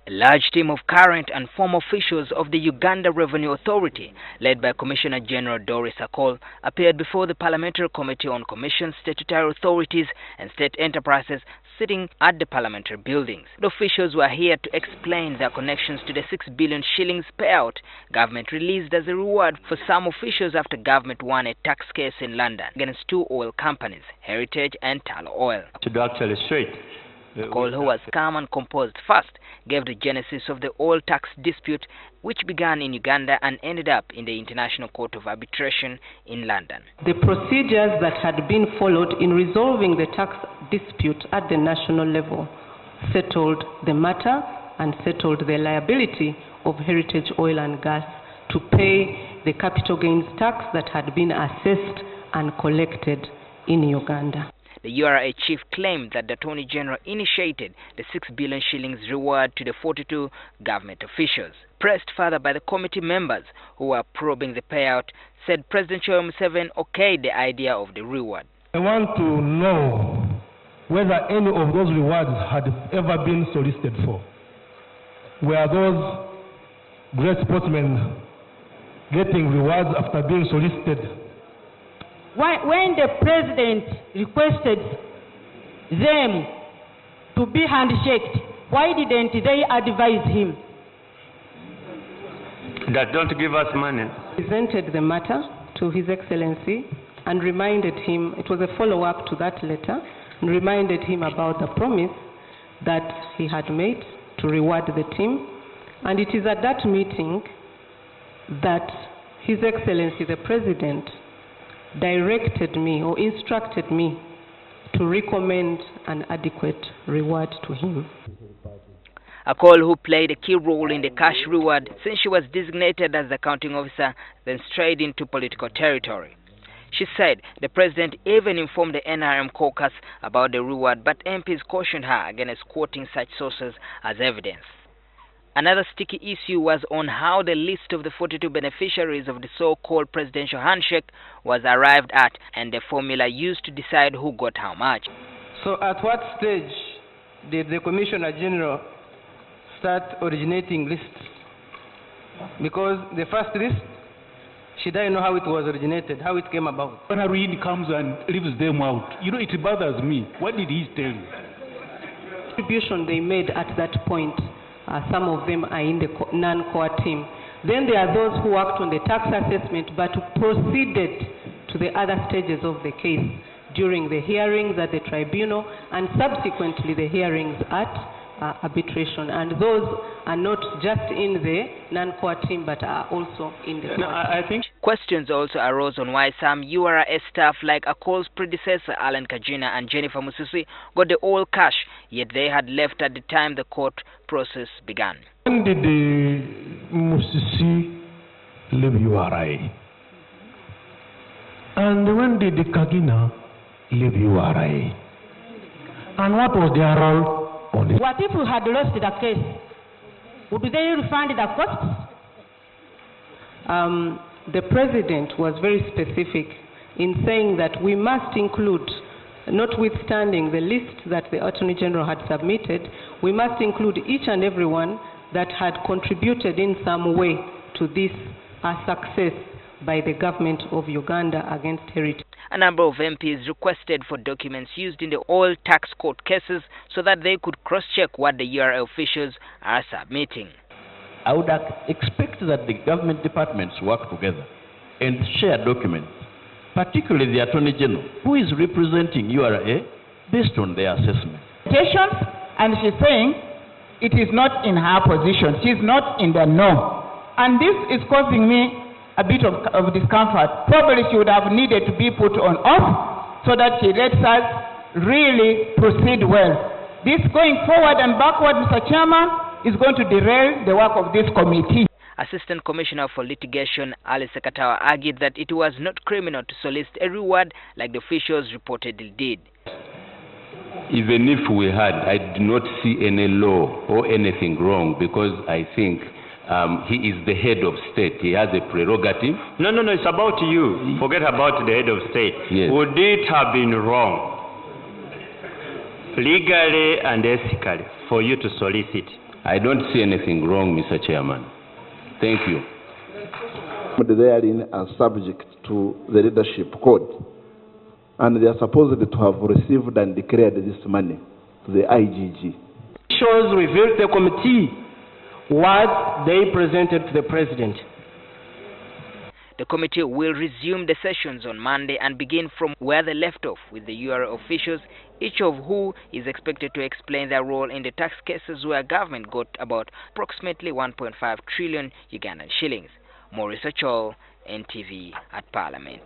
A large team of current and former officials of the Uganda Revenue Authority, led by Commissioner General Doris Akol, appeared before the Parliamentary Committee on Commissions, Statutory Authorities and State Enterprises sitting at the parliamentary buildings. The officials were here to explain their connections to the 6 billion shillings payout government released as a reward for some officials after government won a tax case in London against two oil companies, Heritage and Tullow Oil. To actually straight. Akol, who was calm and composed first, gave the genesis of the oil tax dispute, which began in Uganda and ended up in the International Court of Arbitration in London. The procedures that had been followed in resolving the tax dispute at the national level settled the matter and settled the liability of Heritage Oil and Gas to pay the capital gains tax that had been assessed and collected in Uganda. The URA chief claimed that the Attorney General initiated the 6 billion shillings reward to the 42 government officials. Pressed further by the committee members who were probing the payout, said President Yoweri Museveni okayed the idea of the reward. I want to know whether any of those rewards had ever been solicited for. Were those great sportsmen getting rewards after being solicited? When the president requested them to be handshaked, why didn't they advise him? That don't give us money. Presented the matter to His Excellency and reminded him, it was a follow-up to that letter, and reminded him about the promise that he had made to reward the team. And it is at that meeting that His Excellency the President directed me or instructed me to recommend an adequate reward to him. Akol, who played a key role in the cash reward since she was designated as the accounting officer, then strayed into political territory. She said the president even informed the NRM caucus about the reward, but MPs cautioned her against quoting such sources as evidence. Another sticky issue was on how the list of the 42 beneficiaries of the so-called presidential handshake was arrived at and the formula used to decide who got how much. So at what stage did the Commissioner General start originating lists? Because the first list, she didn't know how it was originated, how it came about. When Arun comes and leaves them out, it bothers me. What did he tell you? Contribution they made at that point. Some of them are in the non-core team. Then there are those who worked on the tax assessment but proceeded to the other stages of the case during the hearings at the tribunal and subsequently the hearings at arbitration. And those are not just in the non-core team but are also in the core. I think questions also arose on why some URA staff like Akol's predecessor Alan Kajina and Jennifer Musisi got the all cash, yet they had left at the time the court process began. When did the Musisi leave URA? And when did the Kagina leave URA? And what was their role? What if we had lost the case? Would they refund the costs? The president was very specific in saying that we must include, notwithstanding the list that the Attorney General had submitted, we must include each and everyone that had contributed in some way to this success by the government of Uganda against Heritage. A number of MPs requested for documents used in the oil tax court cases so that they could cross-check what the URA officials are submitting. I would expect that the government departments work together and share documents, particularly the Attorney General, who is representing URA based on their assessment. And she's saying it is not in her position. She's not in the know. And this is causing me a bit of discomfort. Probably she would have needed to be put on off so that she lets us really proceed well. This going forward and backward, Mr. Chairman, is going to derail the work of this committee. Assistant Commissioner for Litigation Ali Sekatawa argued that it was not criminal to solicit a reward like the officials reportedly did. Even if we had, I do not see any law or anything wrong because I think he is the head of state. He has a prerogative. No, it's about you. Forget about the head of state. Yes. Would it have been wrong, legally and ethically, for you to solicit I don't see anything wrong, Mr. Chairman. Thank you. Therein are subject to the leadership code, and they are supposed to have received and declared this money to the IGG. Shows revealed the committee what they presented to the president. The committee will resume the sessions on Monday and begin from where they left off with the URA officials, each of who is expected to explain their role in the tax cases where government got about approximately 1.5 trillion Ugandan shillings. Maurice Ochol, NTV at Parliament.